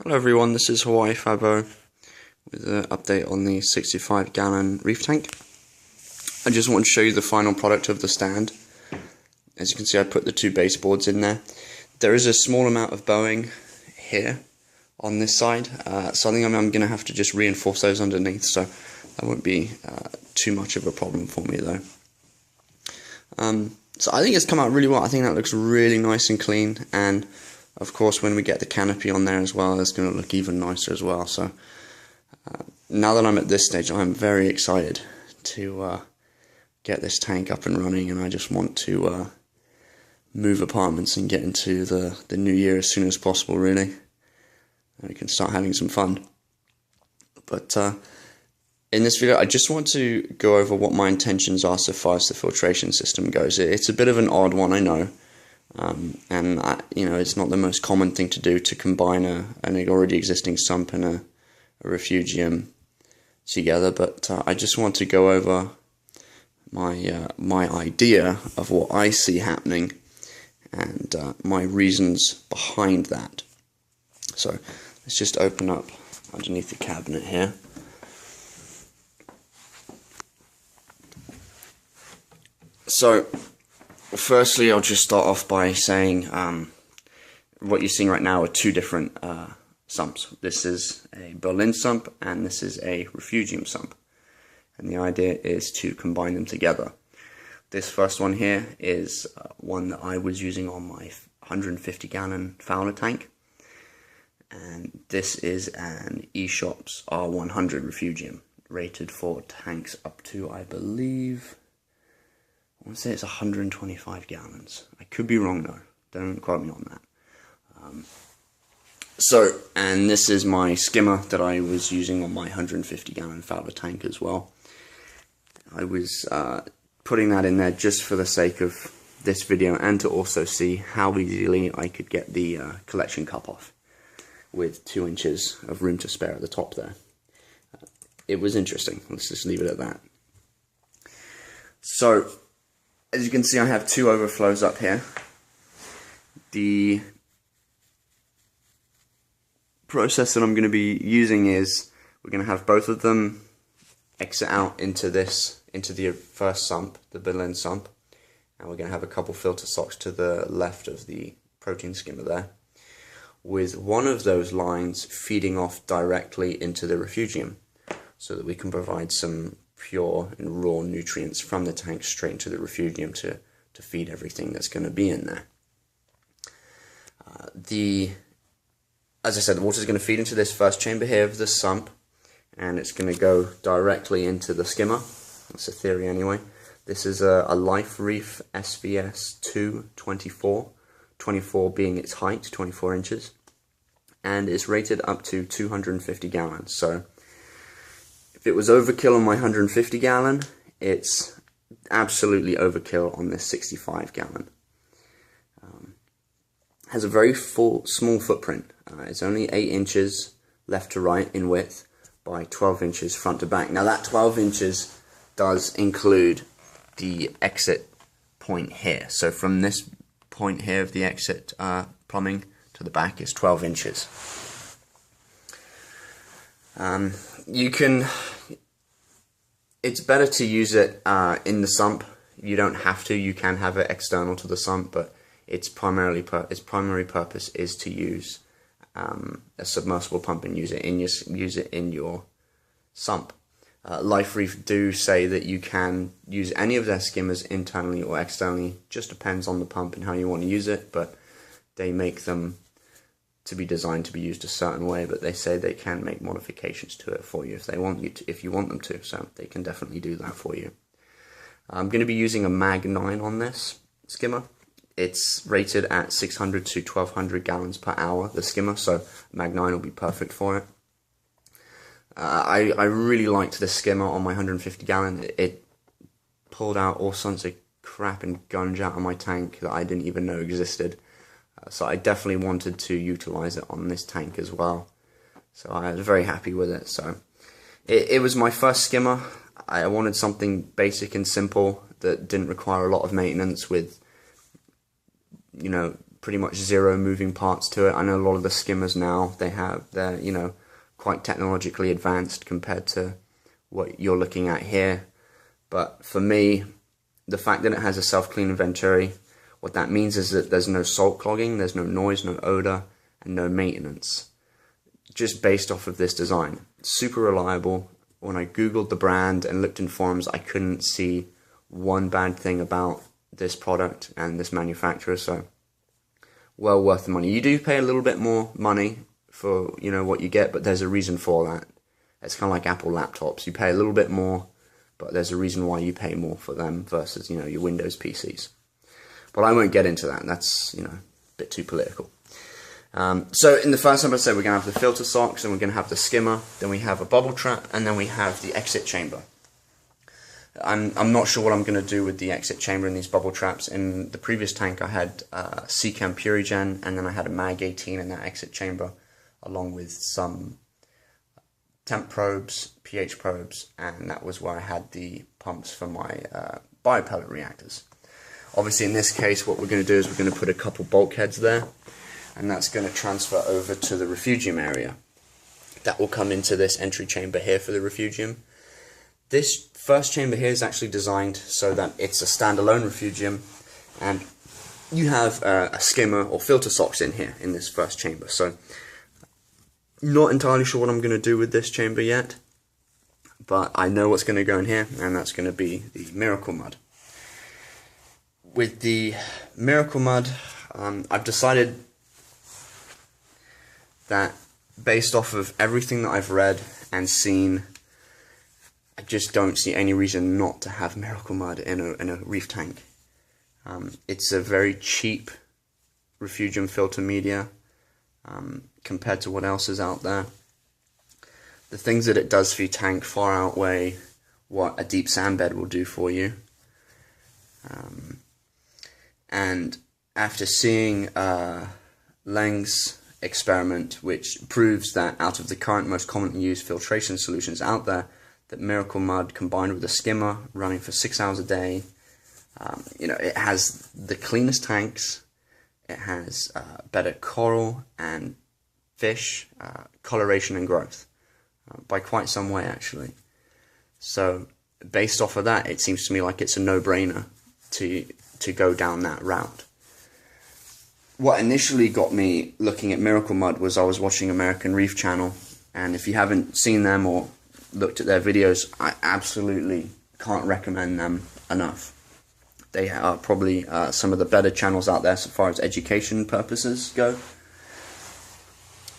Hello everyone, this is Hawaii Fabo with an update on the 65 gallon reef tank. I just want to show you the final product of the stand. As you can see, I put the two baseboards in there. There is a small amount of bowing here on this side, so I think I'm going to have to just reinforce those underneath, so that won't be too much of a problem for me though. So I think it's come out really well. I think that looks really nice and clean, and of course when we get the canopy on there as well, it's going to look even nicer as well. So now that I'm at this stage, I'm very excited to get this tank up and running, and I just want to move apartments and get into the new year as soon as possible, really, and we can start having some fun. But in this video, I just want to go over what my intentions are so far as the filtration system goes. It's a bit of an odd one, I know, and you know, it's not the most common thing to do, to combine an already existing sump and a refugium together. But I just want to go over my idea of what I see happening and my reasons behind that. So let's just open up underneath the cabinet here. So, firstly, I'll just start off by saying what you're seeing right now are two different sumps. This is a Berlin sump and this is a refugium sump. And the idea is to combine them together. This first one here is one that I was using on my 150 gallon Fowler tank. And this is an eShops R100 refugium, rated for tanks up to, I believe, I want to say it's 125 gallons. I could be wrong though, don't quote me on that. And this is my skimmer that I was using on my 150 gallon Fowler tank as well. I was putting that in there just for the sake of this video and to also see how easily I could get the collection cup off with 2 inches of room to spare at the top there. It was interesting, let's just leave it at that. So, as you can see, I have 2 overflows up here. The process that I'm going to be using is we're going to have both of them exit out into the first sump, the Berlin sump, and we're going to have a couple filter socks to the left of the protein skimmer there, with one of those lines feeding off directly into the refugium, so that we can provide some pure and raw nutrients from the tank straight into the refugium to feed everything that's going to be in there. As I said, the water is going to feed into this first chamber here of the sump, and it's going to go directly into the skimmer. That's the theory anyway. This is a Life Reef SBS 224, 24 being its height, 24 inches, and it's rated up to 250 gallons. So if it was overkill on my 150 gallon, it's absolutely overkill on this 65 gallon. Has a very small footprint. It's only 8 inches left to right in width by 12 inches front to back. Now that 12 inches does include the exit point here. So from this point here of the exit plumbing to the back is 12 inches. It's better to use it in the sump. You don't have to. You can have it external to the sump, but its primary purpose is to use a submersible pump and use it in your sump. Life Reef do say that you can use any of their skimmers internally or externally. Just depends on the pump and how you want to use it, but they make them to be designed to be used a certain way, but they say they can make modifications to it for you if you want them to, so they can definitely do that for you. I'm going to be using a Mag 9 on this skimmer. It's rated at 600 to 1200 gallons per hour, the skimmer, so Mag 9 will be perfect for it. I really liked this skimmer on my 150 gallon. It pulled out all sorts of crap and gunge out of my tank that I didn't even know existed. So I definitely wanted to utilize it on this tank as well. So I was very happy with it. So it was my first skimmer. I wanted something basic and simple that didn't require a lot of maintenance with, you know, pretty much zero moving parts to it. I know a lot of the skimmers now, they're, you know, quite technologically advanced compared to what you're looking at here. But for me, the fact that it has a self-cleaning venturi, what that means is that there's no salt clogging, there's no noise, no odor, and no maintenance. Just based off of this design. Super reliable. When I googled the brand and looked in forums, I couldn't see one bad thing about this product and this manufacturer, so well worth the money. You do pay a little bit more money for, you know, what you get, but there's a reason for that. It's kind of like Apple laptops. You pay a little bit more, but there's a reason why you pay more for them versus, you know, your Windows PCs. But I won't get into that. That's, you know, a bit too political. So in the first episode, we're going to have the filter socks, and we're going to have the skimmer, then we have a bubble trap, and then we have the exit chamber. I'm not sure what I'm going to do with the exit chamber and these bubble traps. In the previous tank I had Seachem Purigen, and then I had a Mag 18 in that exit chamber, along with some temp probes, pH probes, and that was where I had the pumps for my biopellet reactors. Obviously in this case what we're going to do is we're going to put a couple bulkheads there, and that's going to transfer over to the refugium area. That will come into this entry chamber here for the refugium. This first chamber here is actually designed so that it's a standalone refugium, and you have a skimmer or filter socks in here in this first chamber. So not entirely sure what I'm going to do with this chamber yet, but I know what's going to go in here, and that's going to be the Miracle Mud. With the Miracle Mud, I've decided that based off of everything that I've read and seen, I just don't see any reason not to have Miracle Mud in a reef tank. It's a very cheap refugium filter media compared to what else is out there. The things that it does for your tank far outweigh what a deep sand bed will do for you. And after seeing Lang's experiment, which proves that out of the current most commonly used filtration solutions out there, that Miracle Mud combined with a skimmer running for 6 hours a day, you know, it has the cleanest tanks, it has better coral and fish coloration and growth by quite some way actually. So based off of that, it seems to me like it's a no-brainer to go down that route. What initially got me looking at Miracle Mud was I was watching American Reef Channel, and if you haven't seen them or looked at their videos, I absolutely can't recommend them enough. They are probably some of the better channels out there so far as education purposes go,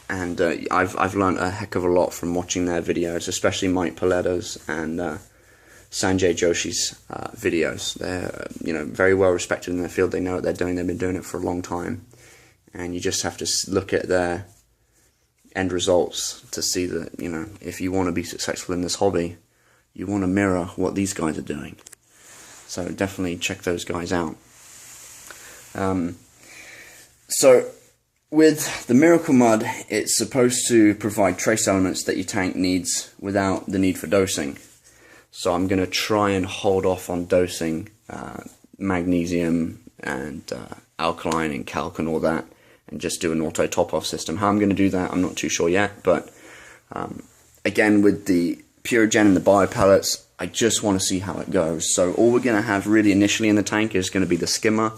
and I've learned a heck of a lot from watching their videos, especially Mike Paletto's and Sanjay Joshi's videos. They're, you know, very well respected in their field. They know what they're doing. They've been doing it for a long time, and you just have to look at their end results to see that, you know, if you want to be successful in this hobby, you want to mirror what these guys are doing. So definitely check those guys out. So with the Miracle Mud, it's supposed to provide trace elements that your tank needs without the need for dosing. So I'm going to try and hold off on dosing magnesium and alkaline and calc and all that, and just do an auto top-off system. How I'm going to do that, I'm not too sure yet, but again, with the Purigen and the biopellets, I just want to see how it goes. So all we're going to have really initially in the tank is going to be the skimmer,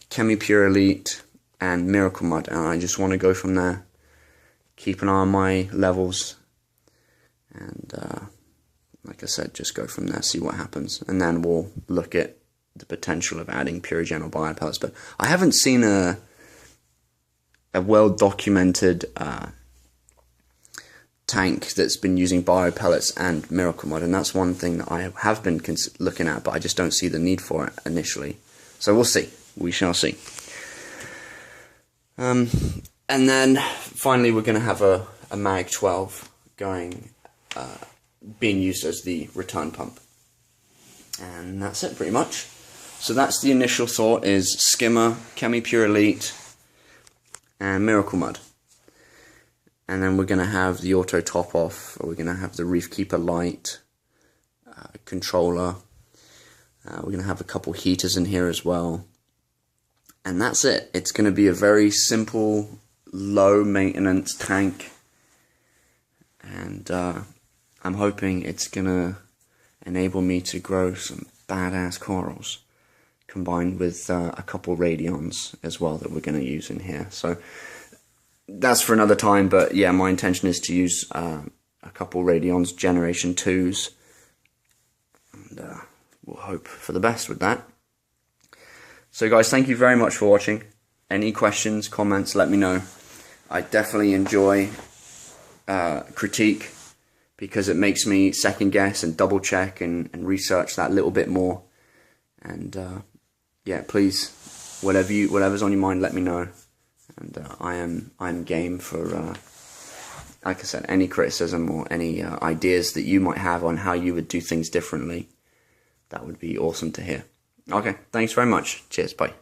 ChemiPure Elite, and Miracle Mud, and I just want to go from there, keep an eye on my levels, and like I said, just go from there, see what happens, and then we'll look at the potential of adding Purigen or biopellets. But I haven't seen a well-documented tank that's been using biopellets and Miracle Mud, and that's one thing that I have been looking at, but I just don't see the need for it initially. So we'll see. We shall see. And then finally we're going to have a Mag 12 going, being used as the return pump. And that's it pretty much. So that's the initial thought, is skimmer, ChemiPure Elite, and Miracle Mud. And then we're going to have the auto top off, or we're going to have the Reef Keeper Lite controller. We're going to have a couple heaters in here as well. And that's it. It's going to be a very simple, low maintenance tank. And I'm hoping it's going to enable me to grow some badass corals, combined with a couple radions as well that we're going to use in here. So that's for another time, but yeah, my intention is to use a couple radions, generation 2s, and we'll hope for the best with that. So guys, thank you very much for watching. Any questions, comments, let me know. I definitely enjoy critique, because it makes me second guess and double check and research that little bit more. And yeah, please, whatever's on your mind, let me know. And I'm game for, like I said, any criticism or any ideas that you might have on how you would do things differently. That would be awesome to hear. Okay, thanks very much. Cheers, bye.